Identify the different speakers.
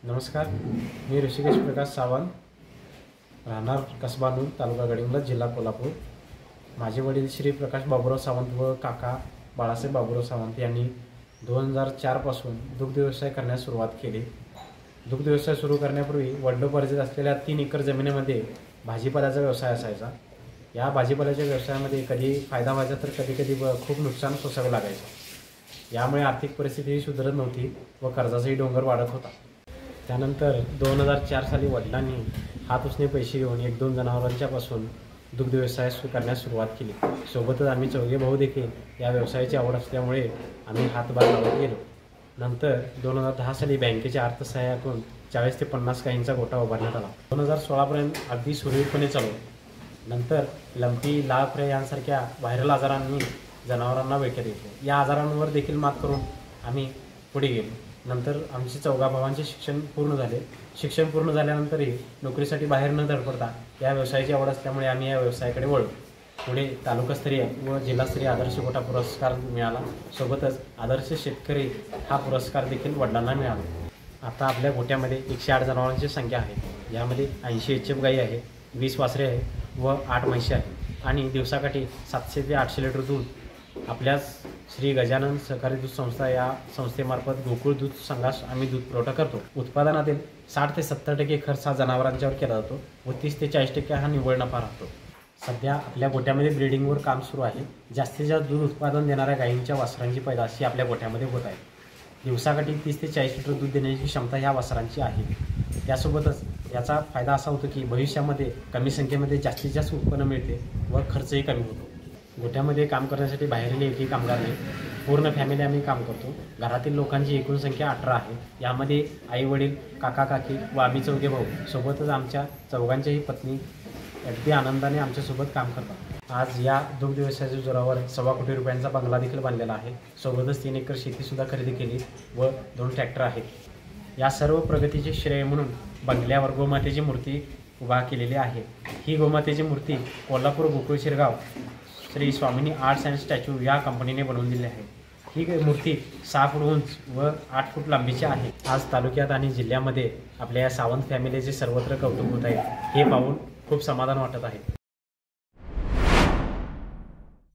Speaker 1: नमस्कार, मी ऋषिकेश प्रकाश सावंत, राहणार कसबा नूर, तालुका गडिंग्लज, जिल्हा कोल्हापूर। माझे वडील श्री प्रकाश बाबूराव सावंत व काका बाळासाहेब बाबूराव सावंत यांनी 2004 पासून दुग्ध व्यवसाय करण्यास सुरुवात केली। दुग्ध व्यवसाय सुरू करण्यापूर्वी वडिलोपार्जित असलेल्या 3 एकर जमिनीमध्ये भाजीपाल्याचा व्यवसाय असायचा। या भाजीपाल्याच्या व्यवसायामध्ये कधी फायदा व्हायचा तर कधी खूप नुकसान सोसावं लागायचं। यामुळे आर्थिक परिस्थितीही सुधारत नव्हती व कर्जाचाही डोंगर वाढत होता। त्यानंतर 2004 साली वडिलांनी हात उसने पैसे घेऊन 1-2 जनावरांच्यापासून दुग्ध व्यवसाय करण्यास सुरुवात केली। सोबतच आम्ही चौघे भाऊ देखील या व्यवसायाची आवड असल्यामुळे आम्ही हातभार लावत गेलो। नंतर 2010 साली बँकेच्या अर्थसहाय्यातून 40 ते 50 गायींचा गोठा उभारण्यात आला। 2016 पर्यंत अगदी सुरळीतपणे चालू। नंतर लंपी, लाळफळे यांसारख्या व्हायरल आजारांनी जनावरांना विळख्यात घेतले। या आजारांवर देखील मात करून आम्ही पुढे गेलो। नंतर आमचे चौघा भावांचे शिक्षण पूर्ण झाले। शिक्षण पूर्ण झाल्यानंतरही नोकरीसाठी बाहेर न धडपडता या व्यवसायाची आवड असल्यामुळे आम्ही या व्यवसायाकडे वळलो। पुढे तालुकास्तरीय व जिल्हास्तरीय आदर्श गोठा पुरस्कार मिळाला। सोबतच आदर्श शेतकरी हा पुरस्कार देखील वडिलांना मिळाला। आता आपल्या गोठ्यामध्ये 108 जनावरांची संख्या आहे। यामध्ये 80 एचएफ गायी आहे, 20 वासरे आहे व 8 म्हशी आहे आणि दिवसाकाठी 700 ते 800 लिटर दूध आपल्याच श्री गजानन सहकारी दूध संस्था या संस्थेमार्फत गोकुळ दूध संघास आम्ही दूध पुरवठा करतो। उत्पादनातील 60 ते 70% खर्च हा जनावरांच्यावर केला जातो व 30 ते 40% हा निव्वळ नफा राहतो। सध्या आपल्या गोठ्यामध्ये ब्रीडिंगवर काम सुरू आहे। जास्तीत जास्त दूध उत्पादन देणाऱ्या गायींच्या वासरांची पैदाशी आपल्या गोठ्यामध्ये होत आहे। दिवसाकाठी 30 ते 40 लिटर दूध देण्याची क्षमता ह्या वासरांची आहे। त्यासोबतच याचा फायदा असा होतो की भविष्यामध्ये कमी संख्येमध्ये जास्तीत जास्त उत्पन्न मिळते व खर्चही कमी होतो। गोठ्यामध्ये काम करण्यासाठी बाहेरील एकही कामगार नाही, पूर्ण फॅमिली आम्ही काम करतो। घरातील लोकांची एकूण संख्या 18 आहे। यामध्ये आई वडील, काका काकी व आम्ही चौघे भाऊ, सोबतच आमच्या चौघांच्याही पत्नी अगदी आनंदाने आमच्यासोबत काम करतात। आज या दुग्ध व्यवसायाच्या जोरावर 1.25 कोटी रुपयांचा बंगला देखील बांधलेला आहे। सोबतच 3 एकर शेतीसुद्धा खरेदी केली व 2 ट्रॅक्टर आहेत। या सर्व प्रगतीचे श्रेय म्हणून बंगल्यावर गोमातेची मूर्ती उभा केलेली आहे। ही गोमातेची मूर्ती कोल्हापूर गोकुळ शिरगाव श्री स्वामिनी आर्ट्स अँड स्टॅच्यू या कंपनीने बनवून दिली आहे। ही मूर्ती 6 फूट उंच व 8 फूट लांबीची आहे। आज तालुक्यात आणि जिल्ह्यामध्ये आपल्या या सावंत फॅमिलीचे सर्वत्र कौतुक होत आहे। हे पाहून खूप समाधान वाटत आहे।